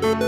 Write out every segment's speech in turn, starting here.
Pasintabi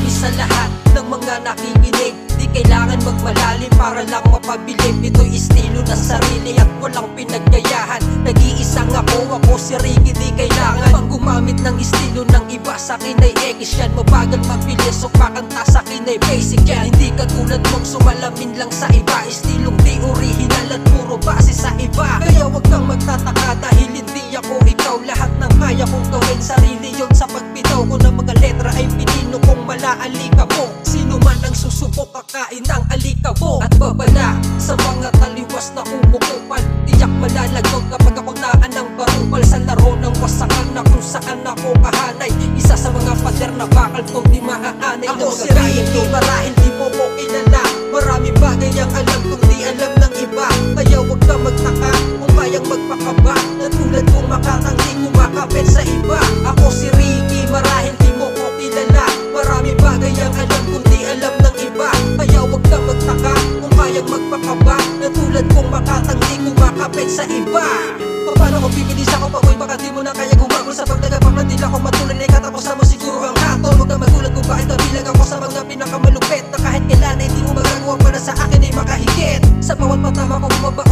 sa lahat ng mga nakikinig, di kailangan magmalalim para lang mapabilib. Ito'y estilo na sarili at walang pinaggayahan. Nag-iisang ako si Ricky, di kailangan pang gumamit ng estilo ng iba. Sa'kin ay X yan, mabagal mabilis o pakanta sa'kin ay basic yan. Hindi katulad mong sumalamin lang sa iba, estilong di original at puro base sa iba. Kaya wag kang magtataka dahil hindi ako ikaw. Lahat ng kaya kong gawin, sarili yon sa pagbitaw ko ng mga letra ay pinino kong malaalika mo. Sino man ang susubok kakain ng alikabok at babala sa mga taliwas na kumukupal. Tiyak malalagot kapag ako naan ng barupal sa laro ng wasakan na kung saan ako kahanay. Isa sa mga pader na bakal kong di maaanay. Ako si Ricky, marahil di mo ko kilala. Maraming bagay ang alam kung di alam ng iba. Kaya wag ka magtaka kung kayang magpakaba na tulad kong makatanggi kumakapit sa iba. Ako si Ricky, marahil di mo ko kilala. Maraming bagay ang alam kung di alam ng iba. Kaya wag ka magtaka kung kayang magpakaba na tulad kong makatanggi kumakapit sa iba. Paano ko bibilis ako pagoy, baka di mo na kaya gumagol sa pagtagapang na dila ko matulad. Katapos na mo siguro ang hatol. Huwag ka magulat kung bakit kabilang ako sa mga pinakamalupit na kahit kailan ay di mo magagawa para sa akin ay makahigit. Sa bawat patama ko bumaba